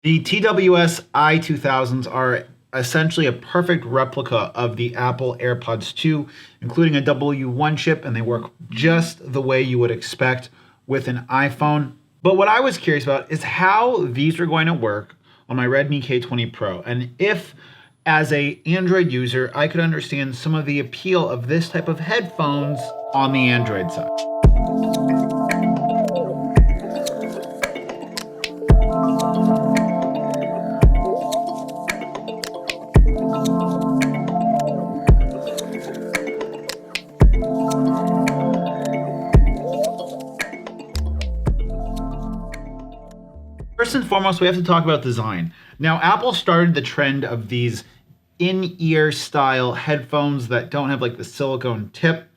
The TWS i2000s are essentially a perfect replica of the Apple AirPods 2, including a W1 chip, and they work just the way you would expect with an iPhone. But what I was curious about is how these are going to work on my Redmi K20 Pro, and if, as an Android user, I could understand some of the appeal of this type of headphones on the Android side. First and foremost, we have to talk about design. Now, Apple started the trend of these in-ear style headphones that don't have like the silicone tip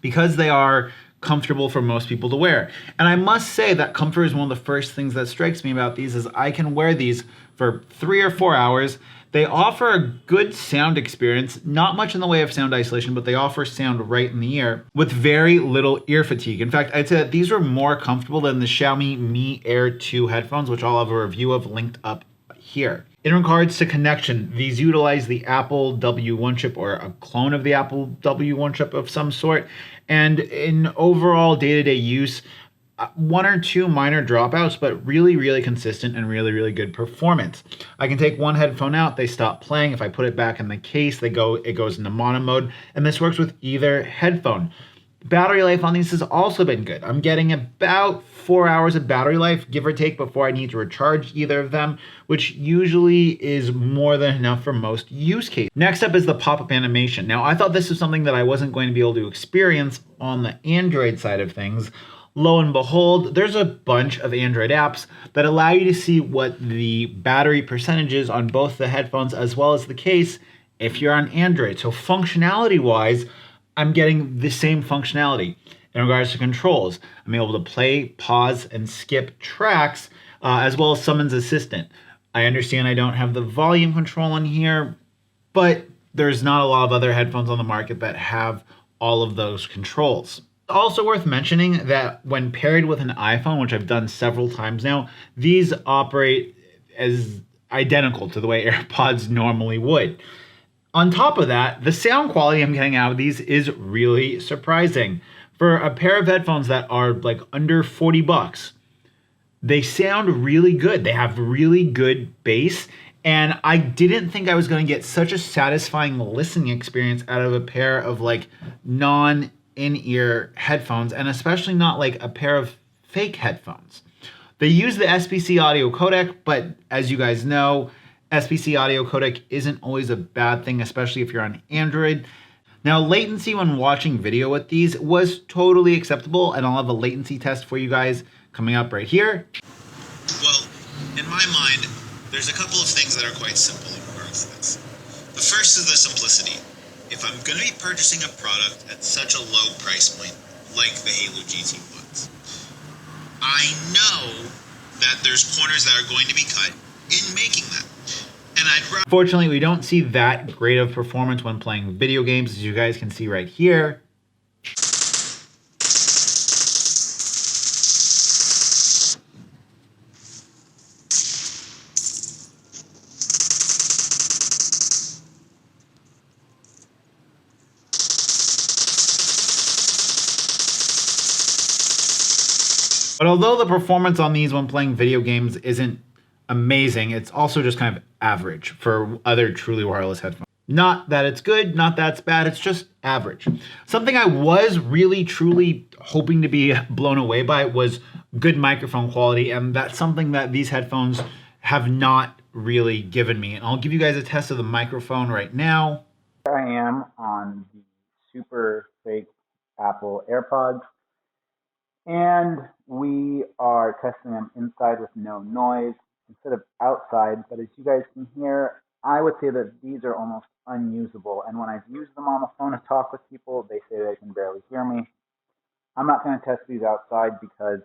because they are comfortable for most people to wear. And I must say that comfort is one of the first things that strikes me about these is I can wear these for 3 or 4 hours. They offer a good sound experience, not much in the way of sound isolation, but they offer sound right in the ear with very little ear fatigue. In fact, I'd say that these are more comfortable than the Xiaomi Mi Air 2 headphones, which I'll have a review of linked up here. In regards to connection, these utilize the Apple W1 chip or a clone of the Apple W1 chip of some sort. And in overall day-to-day use, 1 or 2 minor dropouts, but really consistent and really good performance. I can take one headphone out, they stop playing. If I put it back in the case, it goes into mono mode, and this works with either headphone. Battery life on these has also been good. I'm getting about 4 hours of battery life, give or take, before I need to recharge either of them, which usually is more than enough for most use cases. Next up is the pop-up animation. Now, I thought this was something that I wasn't going to be able to experience on the Android side of things. Lo and behold, there's a bunch of Android apps that allow you to see what the battery percentage is on both the headphones as well as the case if you're on Android. So functionality-wise, I'm getting the same functionality. In regards to controls, I'm able to play, pause, and skip tracks, as well as Summons Assistant. I understand I don't have the volume control on here, but there's not a lot of other headphones on the market that have all of those controls. Also worth mentioning that when paired with an iPhone, which I've done several times now, these operate as identical to the way AirPods normally would. On top of that, the sound quality I'm getting out of these is really surprising. For a pair of headphones that are like under 40 bucks, they sound really good. They have really good bass, and I didn't think I was going to get such a satisfying listening experience out of a pair of like in-ear headphones, and especially not like a pair of fake headphones. They use the SBC audio codec, but as you guys know, SBC audio codec isn't always a bad thing, especially if you're on Android. Now, latency when watching video with these was totally acceptable, and I'll have a latency test for you guys coming up right here. Well, in my mind, there's a couple of things that are quite simple in regards to this. The first is the simplicity. If I'm going to be purchasing a product at such a low price point, like the Halo GT ones, I know that there's corners that are going to be cut in making them. And Unfortunately, we don't see that great of performance when playing video games, as you guys can see right here. But although the performance on these when playing video games isn't amazing, it's also just kind of average for other truly wireless headphones. Not that it's good, not that it's bad, it's just average. Something I was really truly hoping to be blown away by was good microphone quality, and that's something that these headphones have not really given me. And I'll give you guys a test of the microphone right now. Here I am on the super fake Apple AirPods, and we are testing them inside with no noise instead of outside. But as you guys can hear, I would say that these are almost unusable. And when I've used them on the phone to talk with people, they say they can barely hear me. I'm not going to test these outside because,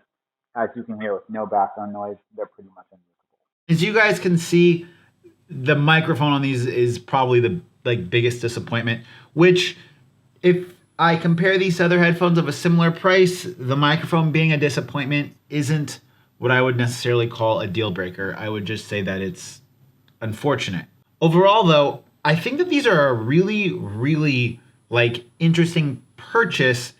as you can hear with no background noise, they're pretty much unusable. As you guys can see, the microphone on these is probably the biggest disappointment, which if I compare these to other headphones of a similar price, the microphone being a disappointment isn't what I would necessarily call a deal breaker. I would just say that it's unfortunate. Overall, though, I think that these are a really, really like interesting purchase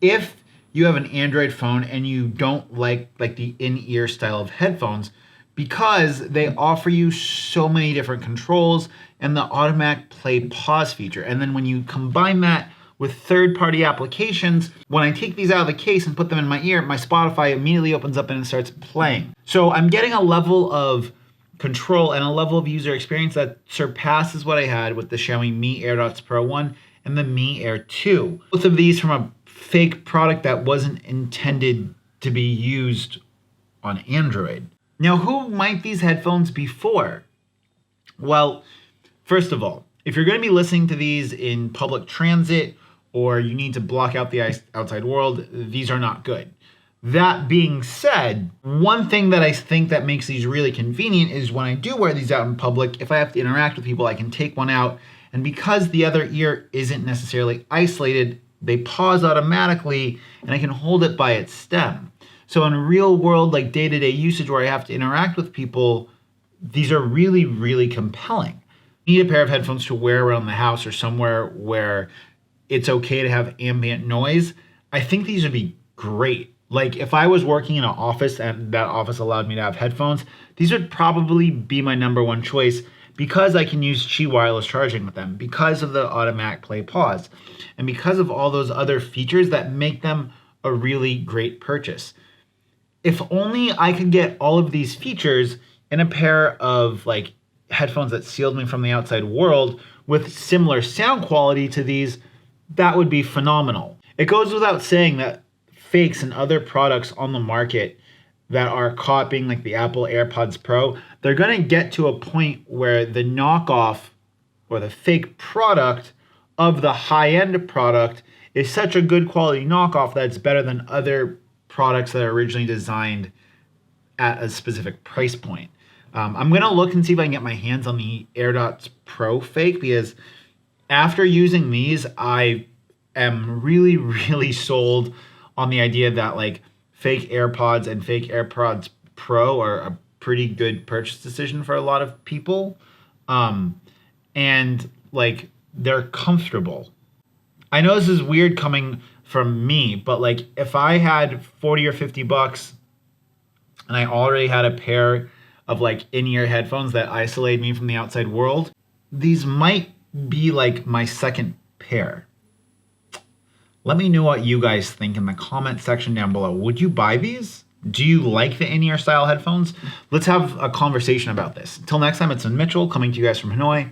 if you have an Android phone and you don't like the in-ear style of headphones, because they offer you so many different controls and the automatic play pause feature. And then when you combine that with third-party applications, when I take these out of the case and put them in my ear, my Spotify immediately opens up and it starts playing. So I'm getting a level of control and a level of user experience that surpasses what I had with the Xiaomi Mi AirDots Pro 1 and the Mi Air 2. Both of these from a fake product that wasn't intended to be used on Android. Now, who might these headphones be for? Well, first of all, if you're going to be listening to these in public transit or you need to block out the outside world, these are not good. That being said, one thing that I think that makes these really convenient is when I do wear these out in public, if I have to interact with people, I can take one out, and because the other ear isn't necessarily isolated, they pause automatically and I can hold it by its stem. So in real world, like day-to-day usage where I have to interact with people, these are really, really compelling. You need a pair of headphones to wear around the house or somewhere where it's okay to have ambient noise. I think these would be great. Like if I was working in an office and that office allowed me to have headphones, these would probably be my number one choice because I can use Qi wireless charging with them, because of the automatic play pause, and because of all those other features that make them a really great purchase. If only I could get all of these features in a pair of like headphones that sealed me from the outside world with similar sound quality to these, that would be phenomenal. It goes without saying that fakes and other products on the market that are copying like the Apple AirPods Pro, they're going to get to a point where the knockoff or the fake product of the high-end product is such a good quality knockoff that it's better than other products that are originally designed at a specific price point. I'm going to look and see if I can get my hands on the AirDots Pro fake, because after using these, I am really, really sold on the idea that like fake AirPods and fake AirPods Pro are a pretty good purchase decision for a lot of people. And like they're comfortable. I know this is weird coming from me, but like if I had 40 or 50 bucks and I already had a pair of like in-ear headphones that isolate me from the outside world, these might be like my second pair. Let me know what you guys think in the comment section down below. Would you buy these? Do you like the in-ear style headphones? Let's have a conversation about this. Until next time, it's been Mitchell coming to you guys from Hanoi.